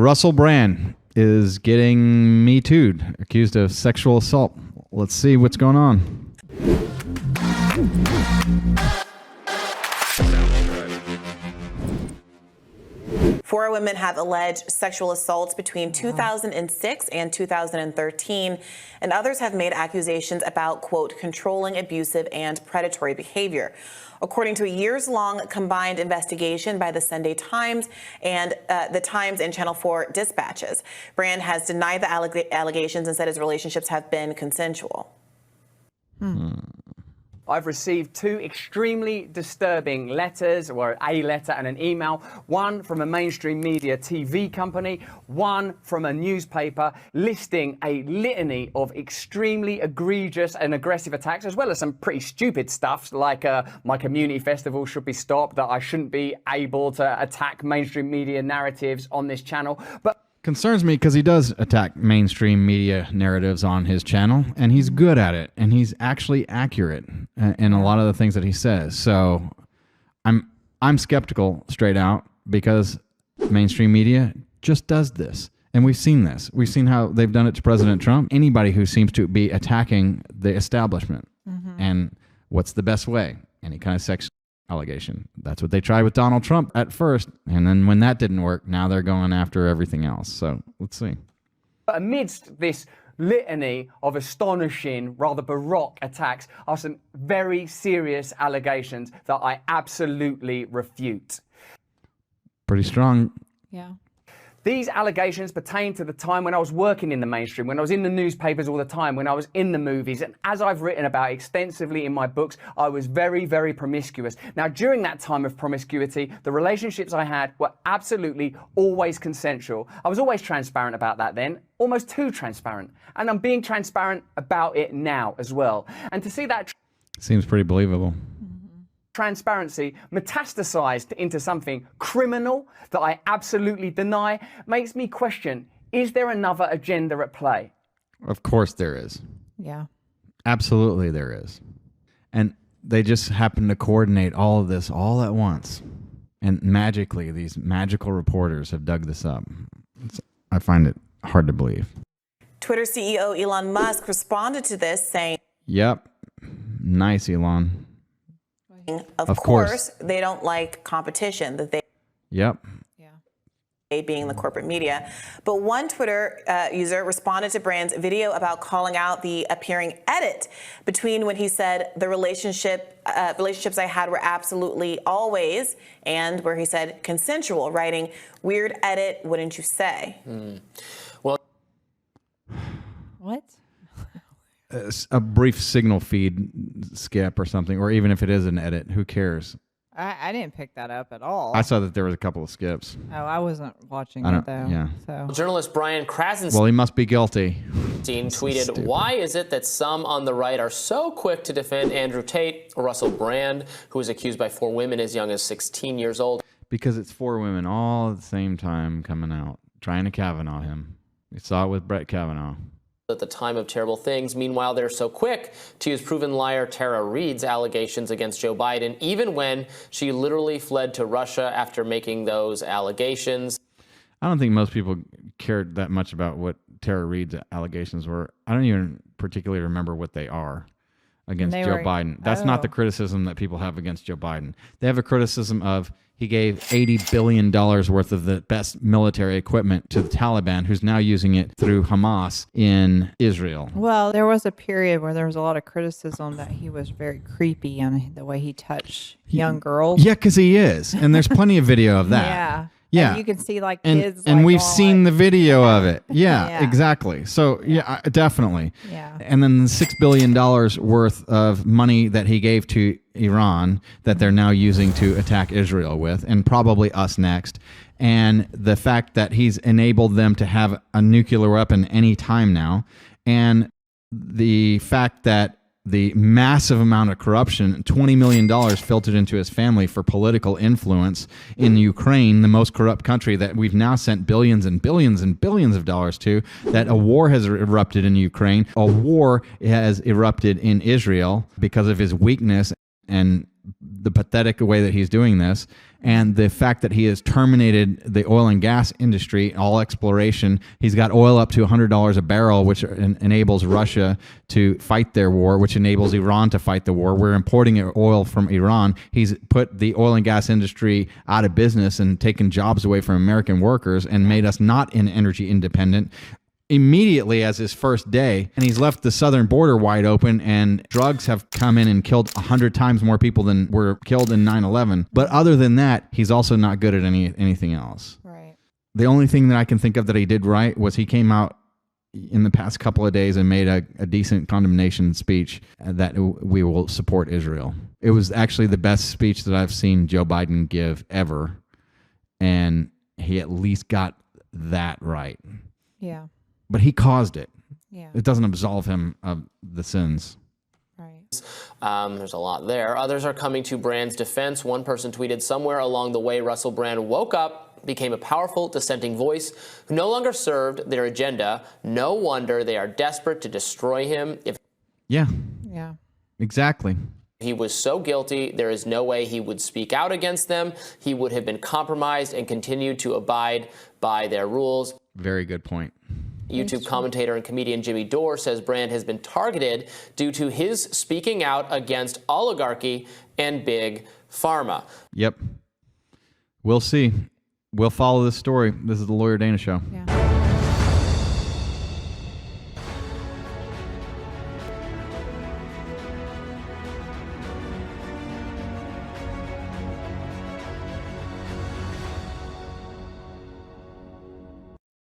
Russel Brand is getting Me Too'd, accused of sexual assault. Let's see what's going on. Four women have alleged sexual assaults between 2006 and 2013, and others have made accusations about, quote, controlling, abusive, and predatory behavior. According to a years-long combined investigation by the Sunday Times and the Times and Channel 4 dispatches, Brand has denied the allegations and said his relationships have been consensual. I've received two extremely disturbing letters, or a letter and an email, one from a mainstream media TV company, one from a newspaper, listing a litany of extremely egregious and aggressive attacks, as well as some pretty stupid stuff, like my community festival should be stopped, that I shouldn't be able to attack mainstream media narratives on this channel. But concerns me because he does attack mainstream media narratives on his channel, and he's good at it, and he's actually accurate in a lot of the things that he says. So I'm skeptical straight out, because mainstream media just does this. And we've seen this. We've seen how they've done it to President Trump. Anybody who seems to be attacking the establishment. And what's the best way? Any kind of sex allegation. That's what they tried with Donald Trump at first, and then when that didn't work, now they're going after everything else. So let's see. Amidst this litany of astonishing, rather baroque attacks are some very serious allegations that I absolutely refute. Pretty strong. Yeah. These allegations pertain to the time when I was working in the mainstream, when I was in the newspapers all the time, when I was in the movies, and as I've written about extensively in my books, I was very, very promiscuous. Now, during that time of promiscuity, the relationships I had were absolutely always consensual. I was always transparent about that then, almost too transparent. And I'm being transparent about it now as well. And to see that seems pretty believable. Transparency metastasized into something criminal that I absolutely deny makes me question, is there another agenda at play? Of course there is. Yeah. Absolutely there is. And they just happen to coordinate all of this all at once. And magically, these magical reporters have dug this up. I find it hard to believe. Twitter CEO Elon Musk responded to this saying, yep. Nice, Elon. Of course, they don't like competition, that they being the corporate media. But one Twitter user responded to Brand's video about calling out the appearing edit between when he said the relationships I had were absolutely always, and where he said consensual, writing, weird edit, wouldn't you say? Well, What? A brief signal feed skip or something, or even if it is an edit, who cares? I didn't pick that up at all. I saw that there was a couple of skips. Oh, I wasn't watching it though. Yeah. So. journalist Brian Krasenstein Well, he must be guilty. tweeted, "Why is it that some on the right are so quick to defend Andrew Tate or Russell Brand, who was accused by 4 women as young as 16 years old?" Because it's 4 women all at the same time coming out, trying to Kavanaugh him. We saw it with Brett Kavanaugh. At the time of terrible things. Meanwhile, they're so quick to use proven liar Tara Reade's allegations against Joe Biden, even when she literally fled to Russia after making those allegations. I don't think most people cared that much about what Tara Reade's allegations were. I don't even particularly remember what they are against Joe Biden. That's not the criticism that people have against Joe Biden. They have a criticism of he gave $80 billion worth of the best military equipment to the Taliban, who's now using it through Hamas in Israel. Well, there was a period where there was a lot of criticism that he was very creepy on the way he touched young girls. Yeah, because he is. And there's plenty of video of that. Yeah. Yeah. And you can see like kids. And like, we've seen the video of it. Yeah, Yeah. exactly. So, definitely. Yeah. And then the $6 billion worth of money that he gave to Iran that they're now using to attack Israel with, and probably us next. And the fact that he's enabled them to have a nuclear weapon any time now. And the fact that the massive amount of corruption, $20 million filtered into his family for political influence in Ukraine, the most corrupt country that we've now sent billions and billions and billions of dollars to, that a war has erupted in Ukraine. A war has erupted in Israel because of his weakness and the pathetic way that he's doing this, and the fact that he has terminated the oil and gas industry, all exploration. He's got oil up to $100 a barrel, which enables Russia to fight their war, which enables Iran to fight the war. We're importing oil from Iran. He's put the oil and gas industry out of business and taken jobs away from American workers and made us not energy independent immediately as his first day, and he's left the southern border wide open, and drugs have come in and killed 100 times more people than were killed in 9/11. But other than that, he's also not good at anything else. Right. The only thing that I can think of that he did right was he came out in the past couple of days and made a decent condemnation speech that we will support Israel. It was actually the best speech that I've seen Joe Biden give ever, and he at least got that right. Yeah. But he caused it. Yeah. It doesn't absolve him of the sins. Right. There's a lot there. Others are coming to Brand's defense. One person tweeted, somewhere along the way, Russel Brand woke up, became a powerful dissenting voice who no longer served their agenda. No wonder they are desperate to destroy him. If Yeah. Yeah. Exactly. he was so guilty, there is no way he would speak out against them. He would have been compromised and continued to abide by their rules. Very good point. YouTube commentator and comedian Jimmy Dore says Brand has been targeted due to his speaking out against oligarchy and big pharma. Yep. We'll see. We'll follow this story. This is the Lawyer Dana Show. Yeah.